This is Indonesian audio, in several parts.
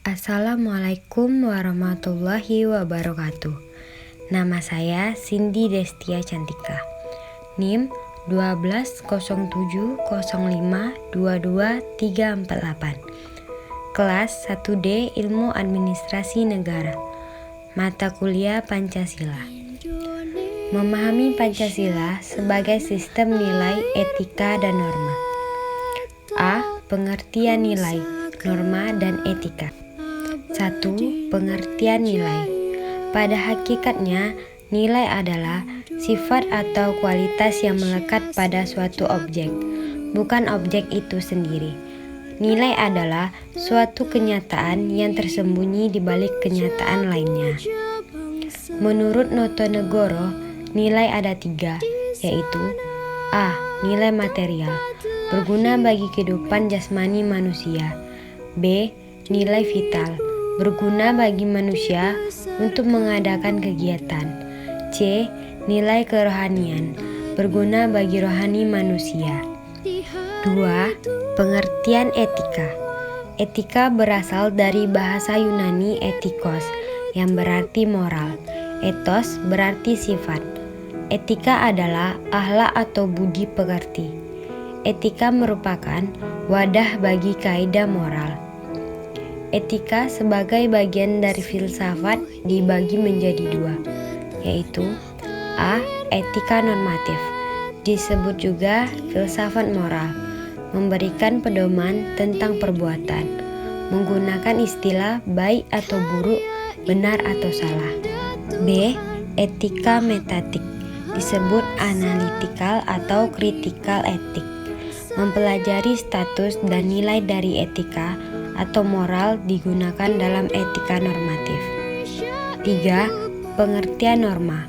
Assalamualaikum warahmatullahi wabarakatuh. Nama saya Cindy Destia Cantika. NIM 1207052238. Kelas 1D Ilmu Administrasi Negara. Mata kuliah Pancasila. Memahami Pancasila sebagai sistem nilai, etika, dan norma. A. Pengertian nilai, norma, dan etika. 1. Pengertian nilai. Pada hakikatnya, nilai adalah sifat atau kualitas yang melekat pada suatu objek, bukan objek itu sendiri. Nilai adalah suatu kenyataan yang tersembunyi di balik kenyataan lainnya. Menurut Notonegoro, nilai ada 3, yaitu A. Nilai material, berguna bagi kehidupan jasmani manusia. B. Nilai vital, berguna bagi manusia untuk mengadakan kegiatan. C. Nilai kerohanian, berguna bagi rohani manusia. 2. Pengertian etika. Etika berasal dari bahasa Yunani etikos, yang berarti moral. Ethos berarti sifat. Etika adalah akhlak atau budi pekerti. Etika merupakan wadah bagi kaidah moral. Etika sebagai bagian dari filsafat dibagi menjadi 2, yaitu A. Etika normatif, disebut juga filsafat moral, memberikan pedoman tentang perbuatan, menggunakan istilah baik atau buruk, benar atau salah. B. Etika metatik, disebut analytical atau critical ethic, mempelajari status dan nilai dari etika atau moral digunakan dalam etika normatif. 3. Pengertian norma.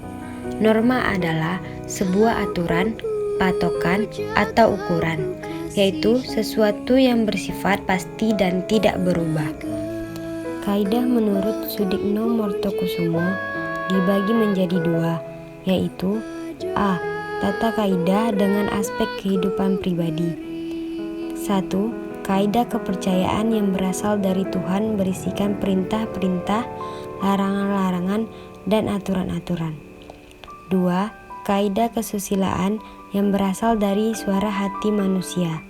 Norma adalah sebuah aturan, patokan, atau ukuran, yaitu sesuatu yang bersifat pasti dan tidak berubah. Kaidah menurut Sudikno Mortokusumo dibagi menjadi 2, yaitu A. Tata kaidah dengan aspek kehidupan pribadi. 1. Kaidah kepercayaan yang berasal dari Tuhan berisikan perintah-perintah, larangan-larangan, dan aturan-aturan. 2. Kaidah kesusilaan yang berasal dari suara hati manusia.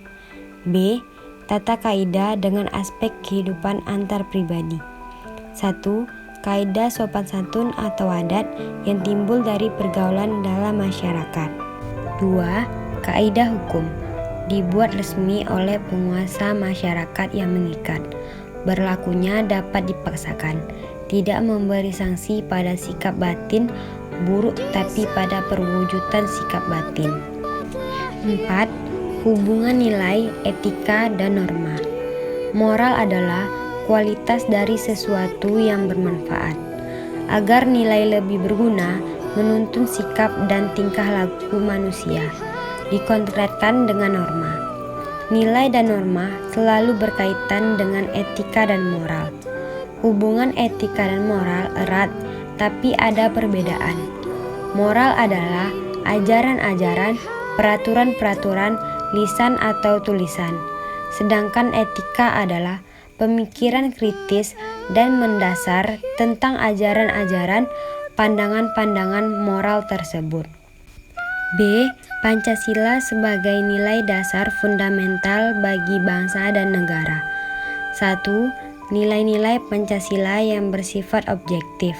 B. Tata kaidah dengan aspek kehidupan antar pribadi. 1. Kaidah sopan santun atau adat yang timbul dari pergaulan dalam masyarakat. 2. Kaidah hukum, dibuat resmi oleh penguasa masyarakat yang mengikat. Berlakunya dapat dipaksakan, tidak memberi sanksi pada sikap batin buruk tapi pada perwujudan sikap batin. 4. Hubungan nilai, etika, dan norma. Moral adalah kualitas dari sesuatu yang bermanfaat. Agar nilai lebih berguna, menuntun sikap dan tingkah laku manusia, dikontrakkan dengan norma. Nilai dan norma selalu berkaitan dengan etika dan moral. Hubungan etika dan moral erat, tapi ada perbedaan. Moral adalah ajaran-ajaran, peraturan-peraturan, lisan atau tulisan. Sedangkan etika adalah pemikiran kritis dan mendasar tentang ajaran-ajaran, pandangan-pandangan moral tersebut. B. Pancasila sebagai nilai dasar fundamental bagi bangsa dan negara. 1. Nilai-nilai Pancasila yang bersifat objektif.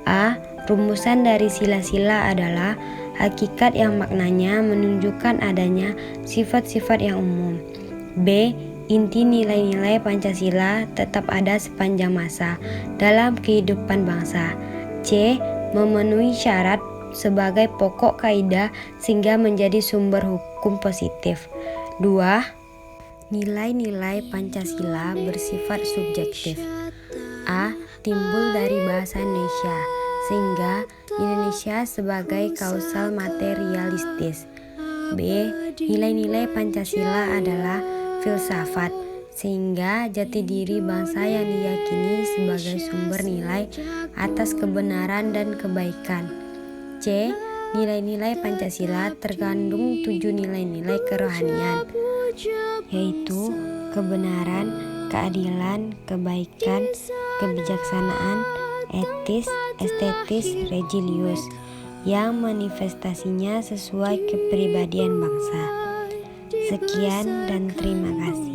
A. Rumusan dari sila-sila adalah hakikat yang maknanya menunjukkan adanya sifat-sifat yang umum. B. Inti nilai-nilai Pancasila tetap ada sepanjang masa dalam kehidupan bangsa. C. Memenuhi syarat sebagai pokok kaidah sehingga menjadi sumber hukum positif. 2. Nilai-nilai Pancasila bersifat subjektif. A. Timbul dari bahasa Indonesia, sehingga Indonesia sebagai kausal materialistis. B. Nilai-nilai Pancasila adalah filsafat, sehingga jati diri bangsa yang diyakini sebagai sumber nilai atas kebenaran dan kebaikan. C. Nilai-nilai Pancasila terkandung 7 nilai-nilai kerohanian, yaitu kebenaran, keadilan, kebaikan, kebijaksanaan, etis, estetis, religius, yang manifestasinya sesuai kepribadian bangsa. Sekian dan terima kasih.